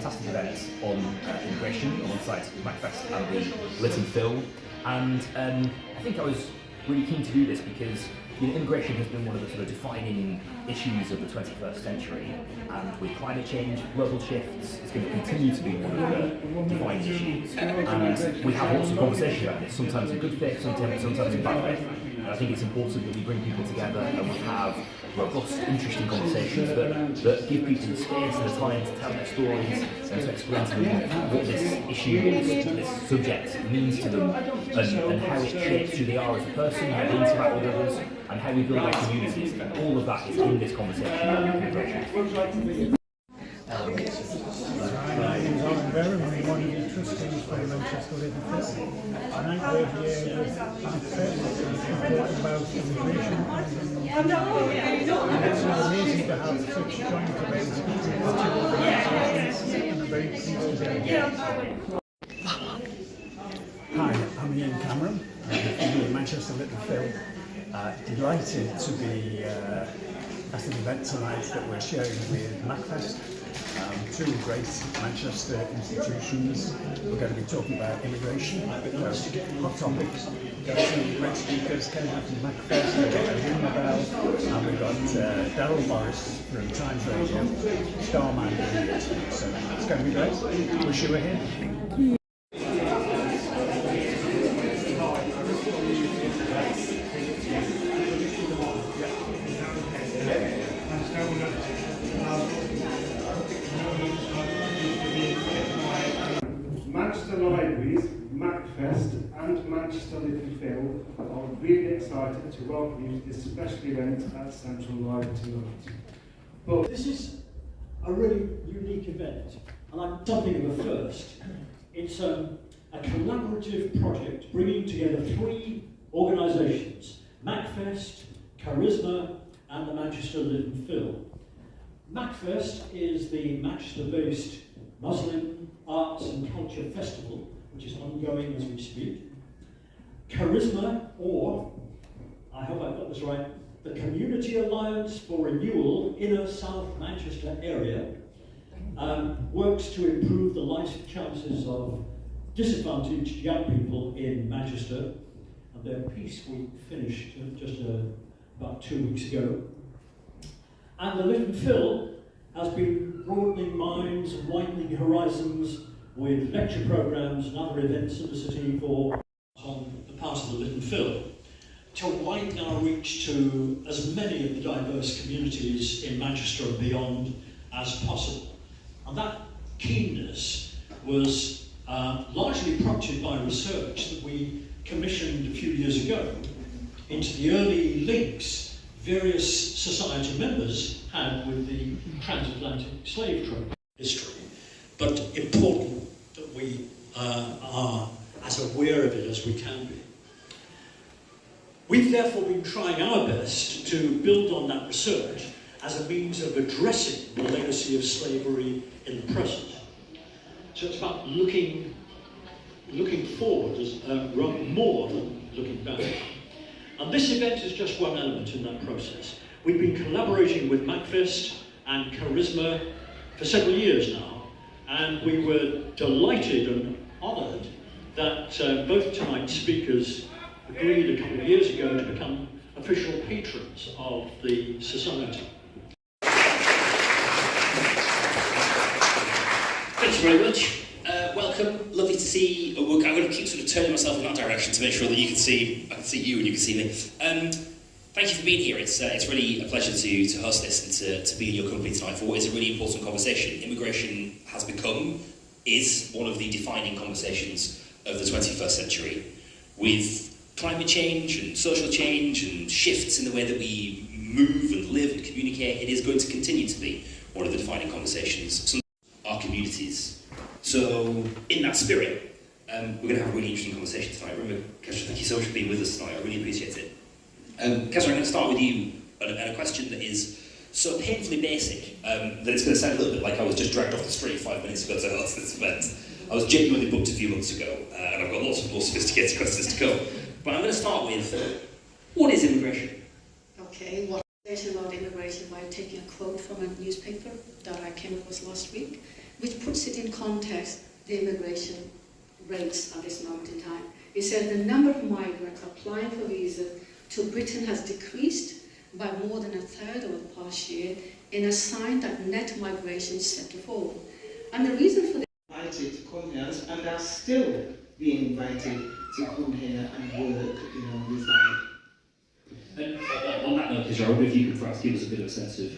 fantastic event on immigration alongside MACFEST and the Lit and Film, and I think I was really keen to do this because immigration has been one of the sort of defining issues of the 21st century, and with climate change, global shifts, it's going to continue to be one of the defining issues. And we have lots of conversation about this, sometimes in good faith, sometimes in bad faith. And I think it's important that we bring people together and we have robust, interesting conversations that give people the space and the time to tell their stories and to explain to them what this issue, this subject means to them, and how it shapes who they are as a person, how they interact with others, and how we build our communities. And all of that is in this conversation about immigration. One of the trustees for the Manchester Living Festival. Tonight we're here with talking about immigration and it's amazing to have such joint events between the two organisations, and I'm very pleased to be here. Hi, I'm Ian Cameron from the Manchester Living Film. Delighted to be at an event tonight that we're sharing with MACFEST. Two great Manchester institutions. We're going to be talking about immigration, hot topics. We've got some great speakers, Ken from MACFEST, we've got Rima Bell, and we've got Daryl Morris from Times Radio, Starman doing it. So it's going to be great. Wish you were here. Manchester Libraries, MACFEST and Manchester Living Film are really excited to welcome you to this special event at Central Library tonight. But this is a really unique event, and I'm something of a first. It's a collaborative project bringing together three organisations: MACFEST, Charisma and the Manchester Living Film. MACFEST is the Manchester-based Muslim Arts and Culture Festival, which is ongoing as we speak. Charisma, or, I hope I've got this right, the Community Alliance for Renewal Inner South Manchester Area, works to improve the life chances of disadvantaged young people in Manchester. And their Peace Week finished just about 2 weeks ago. And the Little Phil has been broadening minds and widening horizons with lecture programmes and other events in the city for on the part of the Little Phil to widen our reach to as many of the diverse communities in Manchester and beyond as possible. And that keenness was largely prompted by research that we commissioned a few years ago into the early links various society members had with the transatlantic slave trade history, but important that we are as aware of it as we can be. We've therefore been trying our best to build on that research as a means of addressing the legacy of slavery in the present. So it's about looking forward as more than looking back. And this event is just one element in that process. We've been collaborating with MACFEST and Qaisra for several years now, and we were delighted and honoured that both tonight's speakers agreed a couple of years ago to become official patrons of the society. Thank you very much. Welcome. Lovely to see. I'm going to keep sort of turning myself in that direction to make sure that you can see. I can see you and you can see me. Thank you for being here. It's really a pleasure to host this and to be in your company tonight for what is a really important conversation. Immigration is one of the defining conversations of the 21st century. With climate change and social change and shifts in the way that we move and live and communicate, it is going to continue to be one of the defining conversations of our communities. So, in that spirit, we're going to have a really interesting conversation tonight. Remember, Qaisra, thank you so much for being with us tonight. I really appreciate it. Qaisra, I'm going to start with you and a question that is so painfully basic that it's going to sound a little bit like I was just dragged off the street 5 minutes ago to host this event. I was genuinely booked a few months ago, and I've got lots of more sophisticated questions to go. But I'm going to start with, what is immigration? Okay, what is about immigration by taking a quote from a newspaper that I came across last week, which puts it in context, the immigration rates at this moment in time. It said the number of migrants applying for visas to Britain has decreased by more than a third over the past year, in a sign that net migration is set to fall. And the reason for this invited to come here and are still being invited to come here and work, reside. And on that note, Qaisra, I wonder if you could perhaps give us a bit of a sense of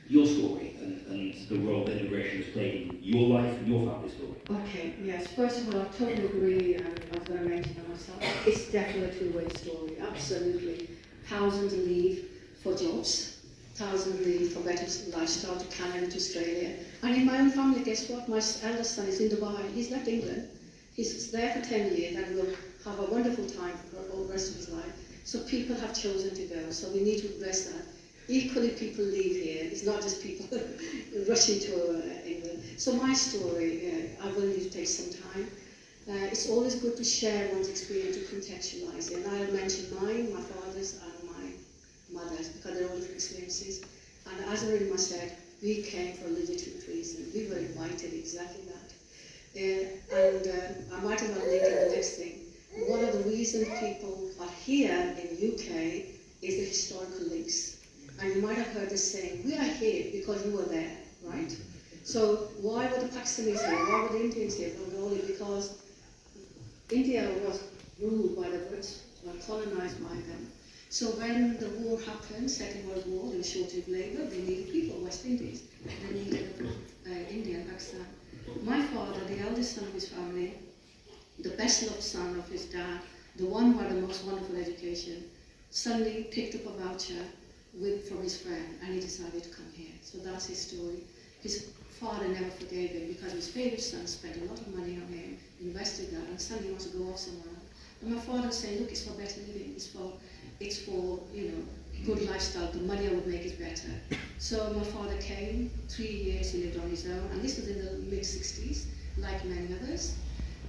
your story and the role that immigration has played in your life and your family story. Okay, yes. First of all, I totally agree, and I was going to mention it myself. It's definitely a two-way story, absolutely. Thousands leave for jobs, thousands leave for better lifestyle to Canada, to Australia. And in my own family, guess what? My eldest son is in Dubai. He's left England. He's there for 10 years and will have a wonderful time for the rest of his life. So people have chosen to go. So we need to address that. Equally, people leave here. It's not just people rushing to England. So my story, I will need to take some time. It's always good to share one's experience, to contextualize it. And I'll mention mine, my father's, and my mother's, because they're all different experiences. And as Arima said, we came for a legitimate reason. We were invited, exactly that. I might have well linked in the next thing. One of the reasons people are here in the UK is the historical links. And you might have heard this saying, we are here because you were there, right? So why were the Pakistanis here? Why were the Indians here? Well, only because India was ruled by the Brits, colonized by them. So when the war happened, Second World War, there was shortage of labour, they needed people, West Indies. They needed India and Pakistan. My father, the eldest son of his family, the best loved son of his dad, the one who had the most wonderful education, suddenly picked up a voucher from his friend, and he decided to come here. So that's his story. His father never forgave him because his favourite son spent a lot of money on him, invested that, and suddenly he wants to go off somewhere else. And my father was saying, look, it's for better living, it's for good lifestyle, the money I would make is better. So my father came, 3 years he lived on his own, and this was in the mid-60s, like many others.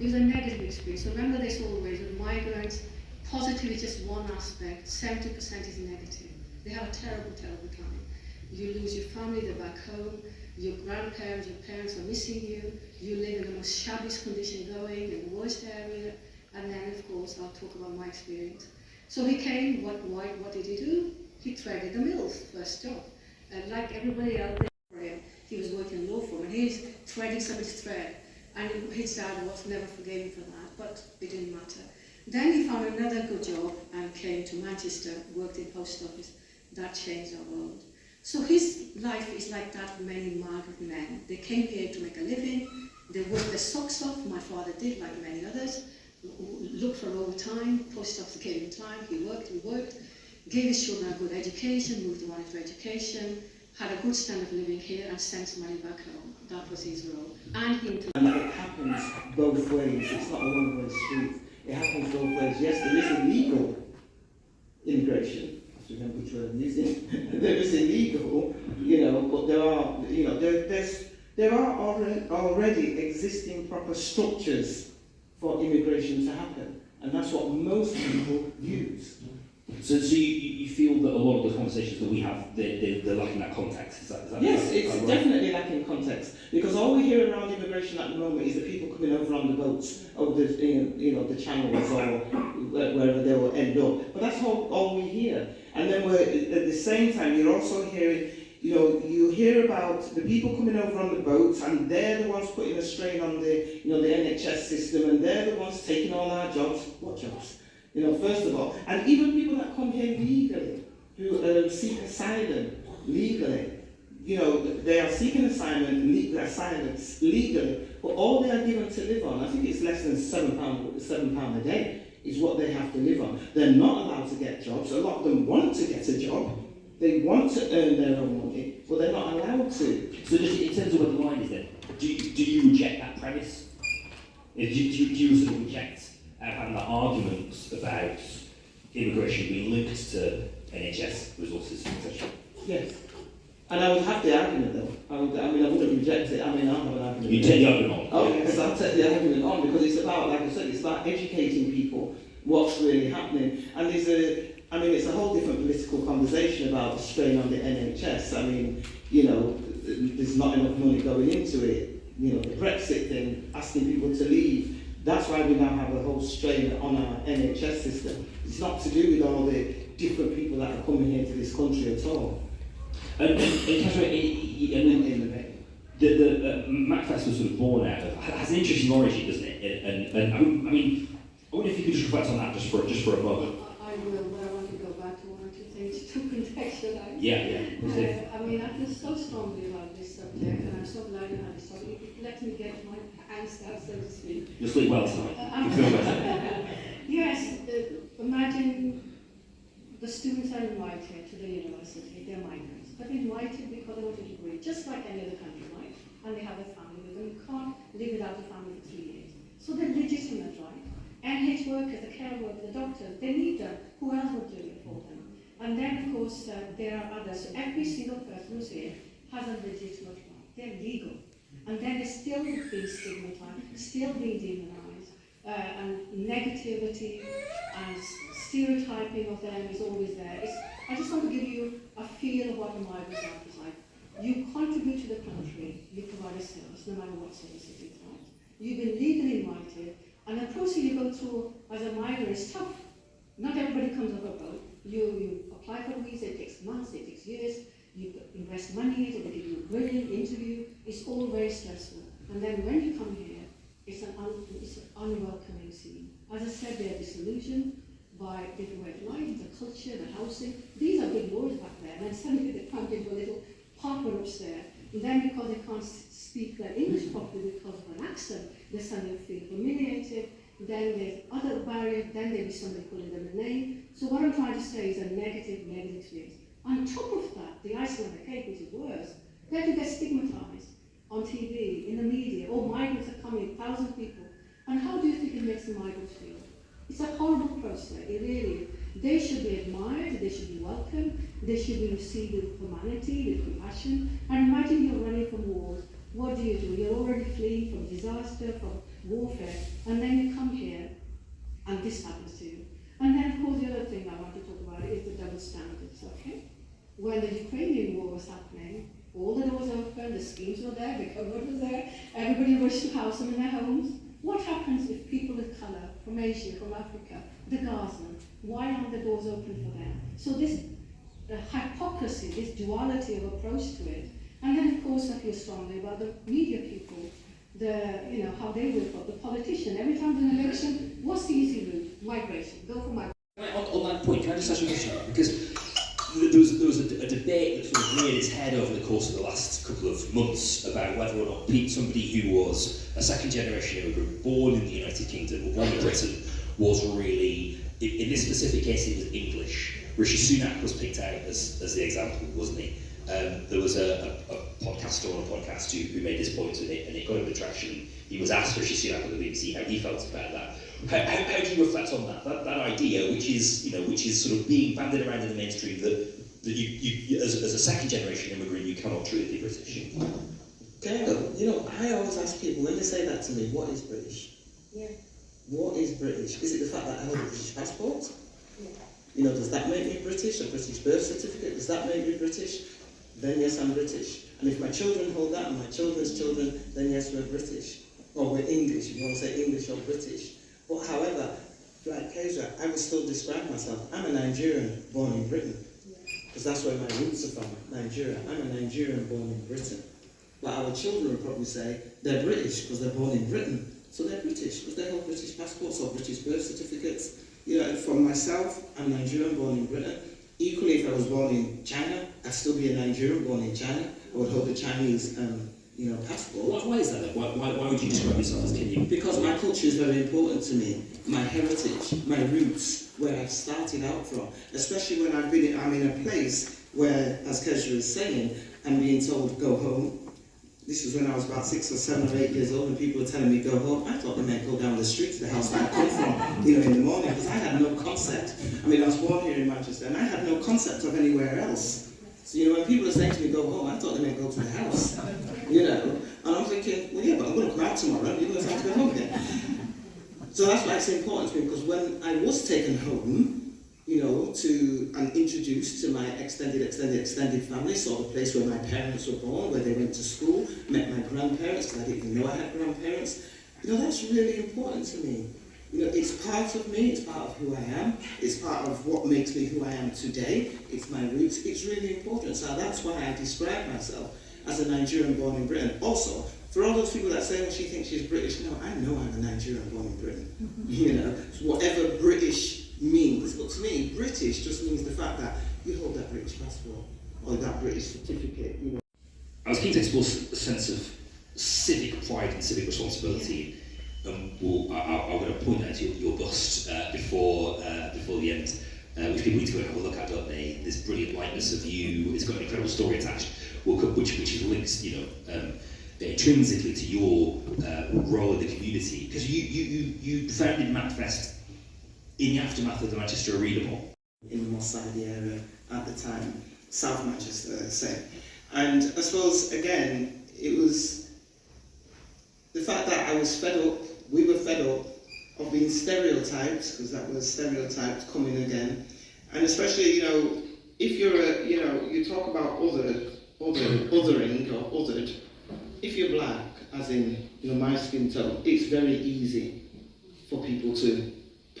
It was a negative experience. So remember this always, with migrants, positive is just one aspect, 70% is negative. They have a terrible, terrible time. You lose your family, they're back home, your grandparents, your parents are missing you, you live in the most shabbiest condition going, in the worst area, and then of course I'll talk about my experience. So he came, what did he do? He threaded the mills, first job. And like everybody else there, he was working in law firm, and he's threading somebody's thread. And his dad was never forgave him for that, but it didn't matter. Then he found another good job and came to Manchester, worked in post office. That changed our world. So his life is like that of many migrant men. They came here to make a living, they worked their socks off, my father did, like many others, looked for overtime, post office gave him time, he worked, gave his children a good education, moved them on into education, had a good standard of living here and sent money back home. That was his role. And it happens both ways. It's not a one-way street. It happens both ways. Yes, there is illegal immigration. I have to remember which word I'm using. There is illegal, but there are, there are already existing proper structures for immigration to happen, and that's what most people use. So you feel that a lot of the conversations that we have, they're lacking that context? Is that yes, it's right? Definitely lacking context, because all we hear around immigration at the moment is the people coming over on the boats, over the channels or wherever they will end up. But that's all we hear. And then at the same time, you're also hearing, you hear about the people coming over on the boats, and they're the ones putting a strain on the NHS system, and they're the ones taking all our jobs. What jobs? First of all, and even people that come here legally, who seek asylum legally, they are seeking asylum legally, but all they are given to live on, I think it's less than £7 a day, is what they have to live on. They're not allowed to get jobs. A lot of them want to get a job. They want to earn their own money, but they're not allowed to. So just in terms of where the line is then, do you reject that premise? Do you sort of reject having that argument about immigration being linked to NHS resources, etc.? Yes. And I would have the argument though. I wouldn't reject it. I'll have an argument. You take the argument on? Oh yes, I'll take the argument on, because it's about, like I said, it's about educating people what's really happening. And it's a whole different political conversation about the strain on the NHS. There's not enough money going into it. The Brexit thing, asking people to leave. That's why we now have a whole strain on our NHS system. It's not to do with all the different people that are coming here to this country at all. And Qaisra, the MACFEST was sort of born out of, has an interesting origin, doesn't it? And I wonder if you could just reflect on that just for a moment. I will, but I want to go back to one or two things to contextualize. Yeah. I feel so strongly about this subject, and I'm so glad you had this subject. It lets me get my angst out, so to speak. You'll sleep well tonight. You feel better. Yes, imagine the students are invited to the university, they're migrants, but invited because they want a degree, just like any other country, right? And they have a family with them. You can't live without a family for 3 years. So they're legitimate, right? NH workers, the care workers, the doctors, they need them. Who else would do it for them? And then, of course, there are others. So every single person who's here has a legitimate right. They're legal. And then they're still being stigmatized, still being demonized, and negativity and stereotyping of them is always there. I just want to give you a feel of what a migrant life is like. You contribute to the country, you provide a service, no matter what service it is, right? You've been legally invited, and the process you go through as a migrant is tough. Not everybody comes off a boat. You apply for a visa, it takes months, it takes years, you invest money in it, they give you a brilliant interview, it's all very stressful. And then when you come here, it's an unwelcoming scene. As I said, they're disillusioned by different way of life, the culture, the housing. These are big words back there, and then suddenly they come into a little apartment upstairs. And then because they can't speak their English properly because of an accent, they suddenly feel humiliated. Then there's other barriers, then there'll be somebody calling them a name. So what I'm trying to say is a negative experience. On top of that, the icing on the cake, which is worse, they have to get stigmatized on TV, in the media. Oh, migrants are coming, 1,000 people. And how do you think it makes the migrants feel? It's a horrible process, it really is. They should be admired, they should be welcomed, they should be received with humanity, with compassion. And imagine you're running from wars. What do? You're already fleeing from disaster, from warfare, and then you come here, and this happens to you. And then, of course, the other thing I want to talk about is the double standards, okay? When the Ukrainian war was happening, all the doors open, the schemes were there, the cupboard was there, everybody wished to house them in their homes. What happens if people of colour, from Asia, from Africa, the Gaza, why aren't the doors open for them? So this hypocrisy, this duality of approach to it, and then of course I feel strongly about the media people, how they whip up the politician. Every time there's an election, what's the easy route? Migration. Go for migration. On that point, can I just ask you a question? Because there was a debate that sort of reared its head over the course of the last couple of months about whether or not somebody who was a second-generation immigrant born in the United Kingdom or born in Britain was really, in this specific case, it was English. Rishi Sunak was picked out as the example, wasn't he? There was a podcaster on a podcast who made this point, and it got a bit of traction. He was asked, Rishi Sunak on the BBC, how he felt about that. How do you reflect on that idea, which is sort of being banded around in the mainstream, that you as a second generation immigrant, you cannot truly be British? I always ask people when they say that to me, what is British? Yeah. What is British? Is it the fact that I hold a British passport? Yeah. Does that make me British? A British birth certificate? Does that make me British? Then yes, I'm British. And if my children hold that and my children's children, then yes, we're British. Or we're English, if you want to say English or British. But however, like Qaisra, I would still describe myself. I'm a Nigerian born in Britain. Because that's where my roots are from, Nigeria. I'm a Nigerian born in Britain. But our children will probably say they're British because they're born in Britain. So they're British because they hold British passports or British birth certificates. For myself, I'm Nigerian born in Britain. Equally, if I was born in China, I'd still be a Nigerian born in China. I would hold a Chinese passport. Why is that? Why would you describe yourself as Kenyan? Because my culture is very important to me. My heritage, my roots, where I've started out from. Especially when I'm in a place where, as Qaisra is saying, I'm being told, go home. This was when I was about 6 or 7 or 8 years old and people were telling me, go home. I thought they meant go down the street to the house that I come from, in the morning, because I had no concept. I was born here in Manchester and I had no concept of anywhere else. So, when people are saying to me, go home, I thought they meant go to the house, And I'm thinking, well, yeah, but I'm going to come out tomorrow and you're going to have to go home again. So that's why it's important to me, because when I was taken home, and introduced to my extended family, saw the place where my parents were born, where they went to school, met my grandparents, because I didn't even know I had grandparents. That's really important to me. It's part of me, it's part of who I am, it's part of what makes me who I am today, it's my roots, it's really important. So that's why I describe myself as a Nigerian born in Britain. Also, for all those people that say, well, she thinks she's British, no, I know I'm a Nigerian born in Britain. So whatever British means, but to me, British just means the fact that you hold that British passport or that British certificate. I was keen to explore a sense of civic pride and civic responsibility. I'm going to point out your bust before the end, which people need to go and have a look at, don't they? This brilliant likeness of you. It's got an incredible story attached, which is linked, intrinsically to your role in the community, because you founded MACFEST in the aftermath of the Manchester Arena Mall. In the Moss Side area at the time, South Manchester, say. And I suppose, again, it was the fact that I was fed up, we were fed up of being stereotyped, because that was stereotyped coming again. And especially, if you're you talk about othering or othered, if you're black, as in, my skin tone, it's very easy for people to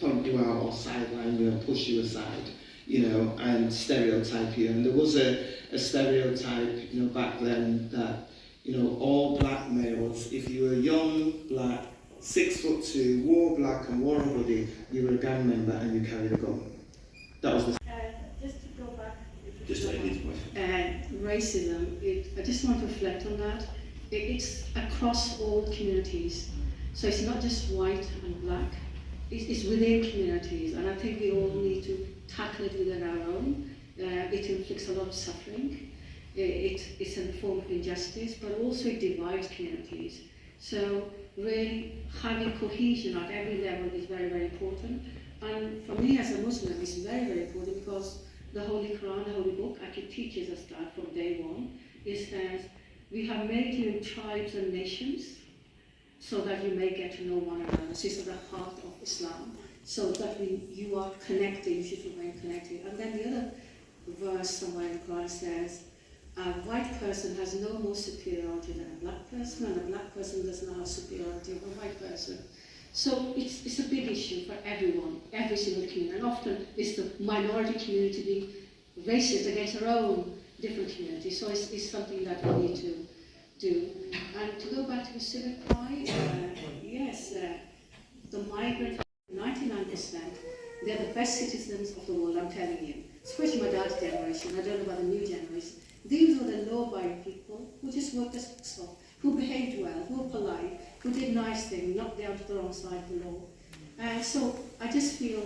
point you out or sideline you and push you aside, and stereotype you. And there was a stereotype, back then that, all black males, if you were young, black, 6'2", wore black and wore a hoodie, you were a gang member and you carried a gun. That was the... Just to go back... racism, I just want to reflect on that. It's across all communities. So it's not just white and black. It's within communities, and I think we all need to tackle it within our own. It inflicts a lot of suffering. It's a form of injustice, but also it divides communities. So really having cohesion at every level is very, very important. And for me as a Muslim, it's very, very important, because the Holy Quran, the Holy Book, actually teaches us that from day one. It says, we have made you tribes and nations, so that you may get to know one another. This is the heart of Islam. So that you are connected, you should remain connected. And then the other verse somewhere in the Quran says, A white person has no more superiority than a black person, and a black person does not have superiority over a white person. So it's a big issue for everyone, every single community, and often it's the minority community being racist against their own different communities. So it's something that we need to do. And to go back to the civic pride, yes, the migrants, 99%, they're the best citizens of the world, I'm telling you. Especially my dad's generation, I don't know about the new generation. These are the law-abiding people who just worked as stuff, who behaved well, who were polite, who did nice things, not down to the wrong side of the law. So I just feel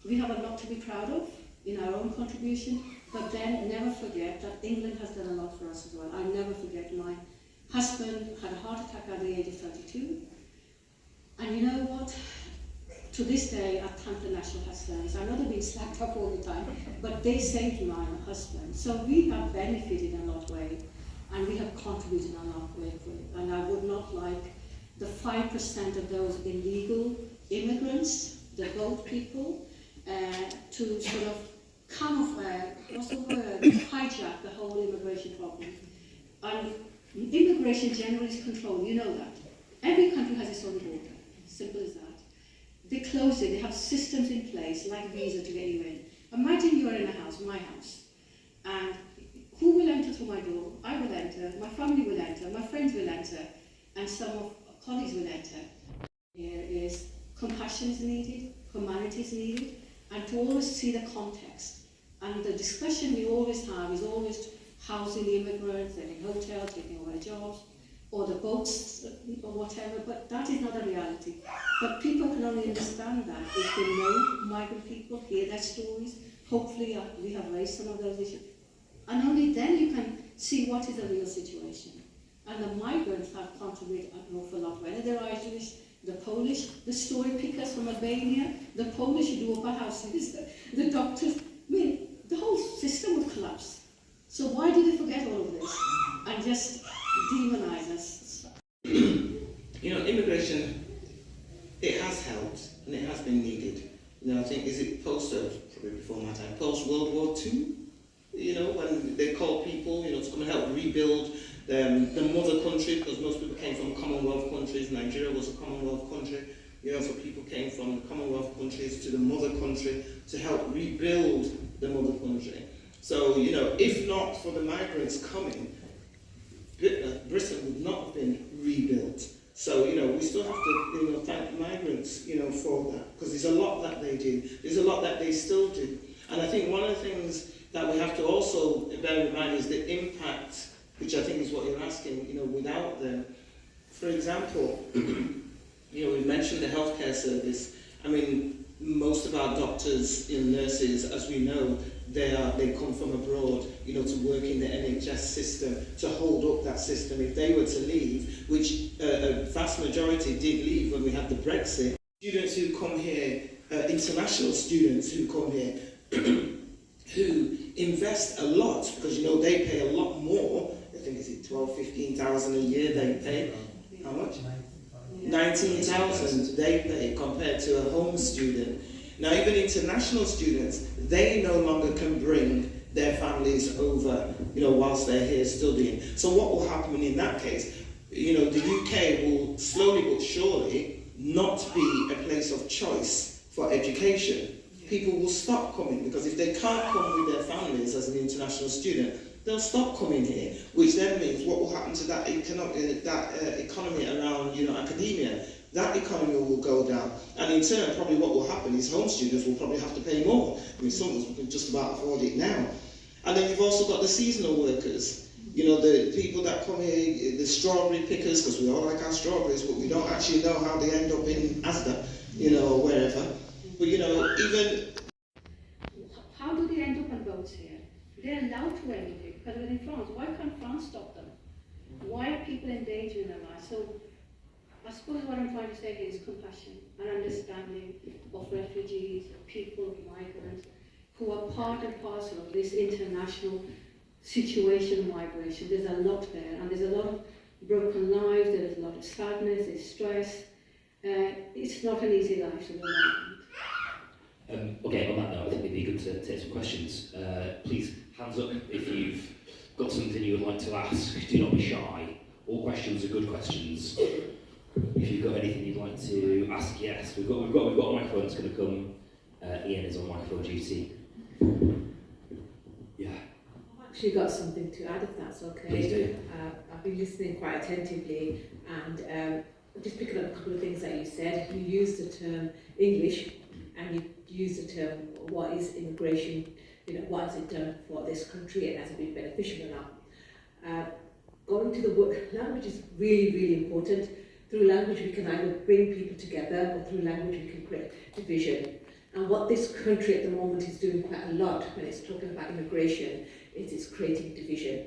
we have a lot to be proud of in our own contribution, but then never forget that England has done a lot for us as well. I never forget my husband had a heart attack at the age of 32. And you know what? To this day, I thank the National Health Service. I know they're being slacked up all the time, but they saved my husband. So we have benefited in a lot of ways, and we have contributed in a lot of ways. And I would not like the 5% of those illegal immigrants, the boat people, to sort of what's the word, hijack the whole immigration problem. And immigration generally is controlled, you know that. Every country has its own border, simple as that. They close it, they have systems in place, like visa to get you in. Imagine you're in a house, my house, and who will enter through my door? I will enter, my family will enter, my friends will enter, and some of our colleagues will enter. Here is compassion is needed, humanity is needed, and to always see the context. And the discussion we always have is always housing the immigrants, they're in hotels, taking away jobs, or the boats, or whatever, but that is not a reality. But people can only understand that if they know migrant people, hear their stories. Hopefully we have raised some of those issues. And only then you can see what is the real situation. And the migrants have contributed an awful lot, whether they're Irish, the Polish, the story pickers from Albania, the Polish who do upper houses, the doctors. I mean, the whole system would collapse. So why do they forget all of this and just demonize us? You know, immigration, it has helped and it has been needed. You know, I think, is it probably before my time, post-World War II? You know, when they called people, you know, to come and help rebuild the mother country, because most people came from Commonwealth countries. Nigeria was a Commonwealth country. You know, so people came from the Commonwealth countries to the mother country to help rebuild the mother country. So, you know, if not for the migrants coming, Britain would not have been rebuilt. So, you know, we still have to, you know, thank the migrants, you know, for that, because there's a lot that they do. There's a lot that they still do. And I think one of the things that we have to also bear in mind is the impact, which I think is what you're asking, you know, without them. For example, you know, we mentioned the healthcare service. I mean, most of our doctors and nurses, as we know, they come from abroad, you know, to work in the NHS system, to hold up that system. If they were to leave, which a vast majority did leave when we had the Brexit, students who come here, international students who come here, who invest a lot, because, you know, they pay a lot more. I think it's 12,000, 15,000 a year they pay. How much? 19,000 they pay compared to a home student. Now, even international students, they no longer can bring their families over, you know, whilst they're here studying. So what will happen in that case? You know, the UK will slowly but surely not be a place of choice for education. People will stop coming, because if they can't come with their families as an international student, they'll stop coming here, which then means what will happen to that economy around, you know, academia? That economy will go down, and in turn, probably what will happen is home students will probably have to pay more. I mean, some of us can just about afford it now. And then you've also got the seasonal workers, you know, the people that come here, the strawberry pickers, because we all like our strawberries, but we don't actually know how they end up in Asda, you know, or wherever. But, you know, even... How do they end up on boats here? They're allowed to end up here, because they're in France. Why can't France stop them? Why are people endangering their lives? So, I suppose what I'm trying to say here is compassion and understanding of refugees, people, migrants, who are part and parcel of this international situation of migration. There's a lot there, and there's a lot of broken lives, there's a lot of sadness, there's stress. It's not an easy life to be a migrant. Okay, on that note, I think it'd be good to take some questions. Please, hands up if you've got something you would like to ask, do not be shy. All questions are good questions. If you've got anything you'd like to ask, yes, we've got a microphone that's going to come. Ian is on microphone duty. Yeah. I've actually got something to add, if that's okay. Please do. I've been listening quite attentively, and just picking up a couple of things that you said. You used the term English, and you used the term what is immigration. What has it done for this country, and has it been beneficial or not? Going to the work, language is really, really important. Through language we can either bring people together, or through language we can create division. And what this country at the moment is doing quite a lot when it's talking about immigration is it's creating division.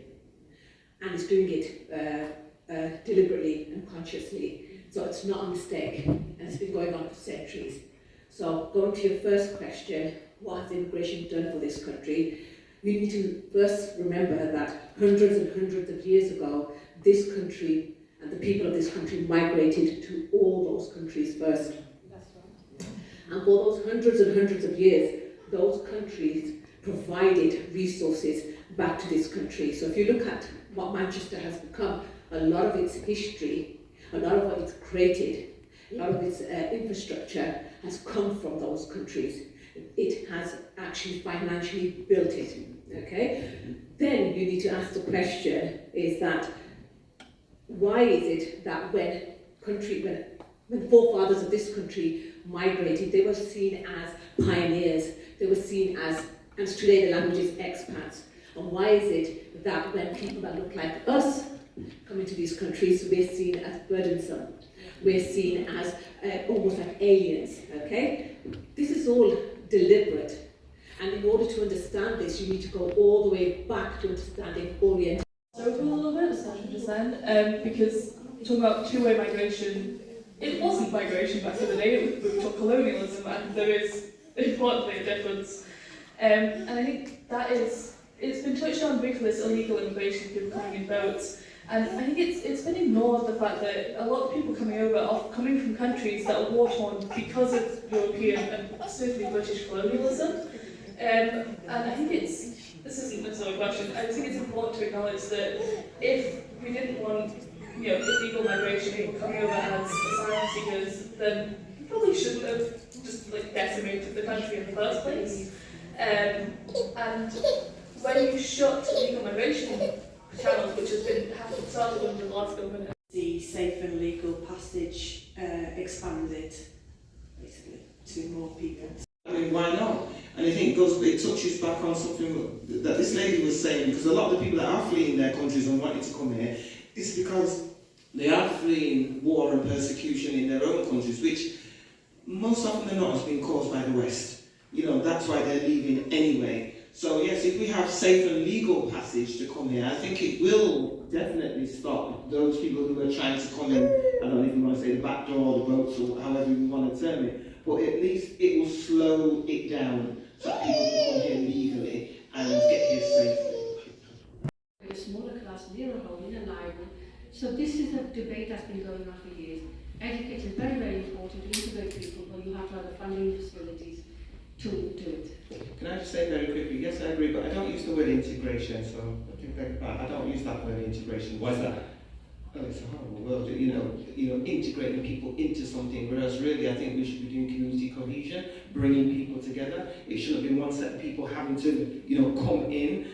And it's doing it deliberately and consciously. So it's not a mistake, and it's been going on for centuries. So going to your first question, what has immigration done for this country? We need to first remember that hundreds and hundreds of years ago, this country and the people of this country migrated to all those countries first. That's right. And for those hundreds and hundreds of years, those countries provided resources back to this country. So if you look at what Manchester has become, a lot of its history, a lot of what it's created, a lot of its infrastructure has come from those countries. It has actually financially built it, okay? Then you need to ask the question, is that why is it that when the forefathers of this country migrated, they were seen as pioneers, they were seen as, and today the language is expats. And why is it that when people that look like us come into these countries, we're seen as burdensome, we're seen as almost like aliens, okay? This is all deliberate. And in order to understand this, you need to go all the way back to understanding Orient. So a little bit of discussion just then, because talking about two-way migration, it wasn't migration back in the day, it was colonialism, and there is importantly a difference. And I think that is, it's been touched on briefly, this illegal immigration, people coming in boats, and I think it's been ignored, the fact that a lot of people coming over are coming from countries that are war-torn because of European and certainly British colonialism. And I think this isn't necessarily a question, I think it's important to acknowledge that if we didn't want illegal migration, people coming over as asylum seekers, then we probably shouldn't have just decimated the country in the first place. And when you shut illegal migration channels, which has been started under the last government, the safe and legal passage expanded basically to more people. I mean, why not? And I think it touches back on something that this lady was saying, because a lot of the people that are fleeing their countries and wanting to come here, it's because they are fleeing war and persecution in their own countries, which most often than not has been caused by the West. That's why they're leaving anyway. So yes, if we have safe and legal passage to come here, I think it will definitely stop those people who are trying to come in, I don't know if you want to say the back door or the boats or however you want to term it, but at least it will slow it down so that people can come here legally and get here safely. A smaller class near a home in an island. So this is a debate that's been going on for years. Education is very, very important to integrate people, but you have to have the funding facilities to do it. Can I just say very quickly, yes, I agree, but I don't use the word integration, so I don't use that word integration. Why is that? Oh, it's a horrible word, integrating people into something, whereas really I think we should be doing community cohesion, bringing people together. It shouldn't be one set of people having to, come in,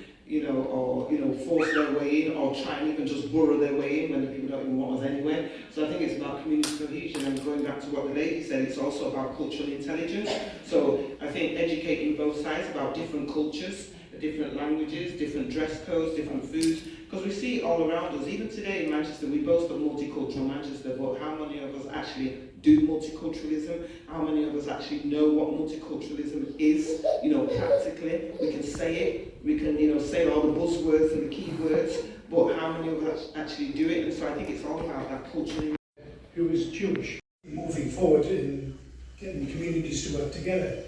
or force their way in, or try and even just burrow their way in when the people don't even want us anyway. So I think it's about community cohesion, and going back to what the lady said, it's also about cultural intelligence. So I think educating both sides about different cultures, different languages, different dress codes, different foods, because we see it all around us. Even today in Manchester, we boast of multicultural Manchester, but how many of us actually do multiculturalism? How many of us actually know what multiculturalism is? Practically, we can say it, we can, say all the buzzwords and the keywords, but how many of us actually do it? And so I think it's all about that culture. Who is Jewish, moving forward in getting communities to work together.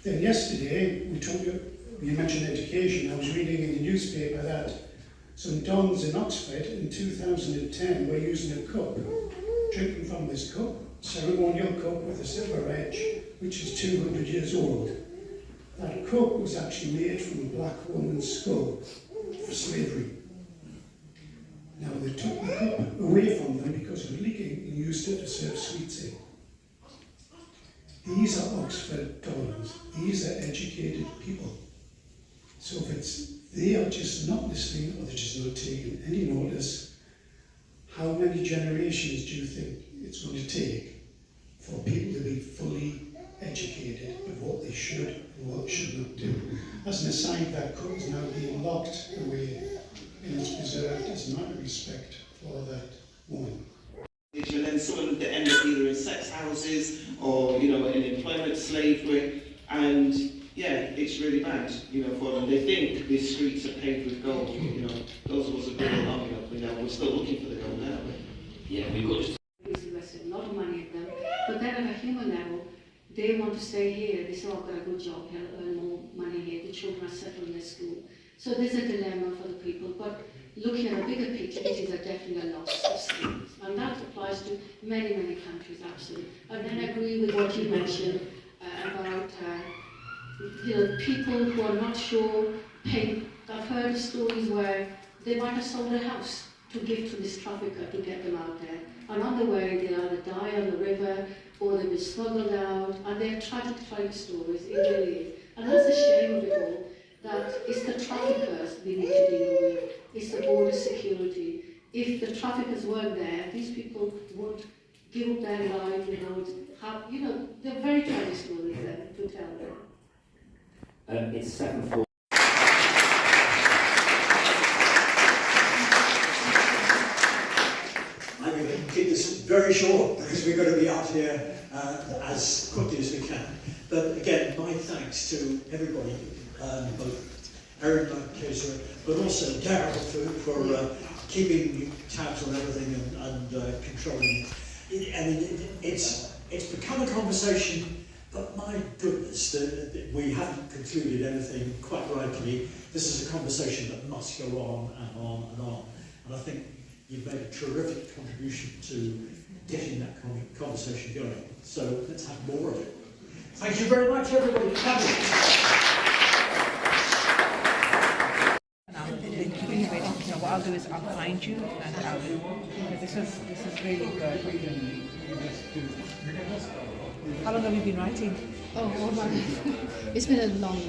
Then yesterday, you mentioned education. I was reading in the newspaper that some dons in Oxford in 2010 were using a cup, drinking from this cup, ceremonial cup with a silver edge, which is 200 years old. That cup was actually made from a black woman's skull, for slavery. Now they took the cup away from them because of leaking and used it to serve sweets in. These are Oxford Dons. These are educated people. So if they are just not listening or they're just not taking any notice, how many generations do you think it's going to take for people to be fully educated of what they should and what they should not do? As an aside, that cup is now being locked away and it's preserved as a matter of respect for that woman. And then some of them end up either in sex houses or, you know, in employment slavery, and yeah, it's really bad, you know, for them. They think these streets are paved with gold, you know. Those of us have been here long enough, you know, we're still looking for the gold, aren't we? Yeah, we've got just invested a lot of money in them, but then at a human level, they want to stay here. They say, oh, I've got a good job here, earn more money here, the children are settled in their school. So there's a dilemma for the people, but looking at a bigger picture, it is definitely a loss of skills. And that applies to many, many countries, absolutely. And then I agree with what you mentioned about you know, people who are not sure, I've heard stories where they might have sold a house to give to this trafficker to get them out there. And on the way, they either die on the river or they've been smuggled out, and they're tragic stories, it really is. And that's the shame of it all, that it's the traffickers we need to deal with, it's the border security. If the traffickers weren't there, these people would give up their livelihoods. You know, they're very tragic stories there to tell them. It's 7:40. I'm going to keep this very short because we're going to be out here as quickly as we can. But again, my thanks to everybody, both Erin and Qaisra, but also Darryl for keeping tabs on everything and controlling. I mean, it's become a conversation, but my goodness, we haven't concluded anything quite rightly. This is a conversation that must go on and on and on. And I think you've made a terrific contribution to getting that conversation going. So let's have more of it. Thank you very much, everybody, for coming. What I'll do is I'll find you and I'll this is really good. How long have you been writing? Oh my God. It's been a long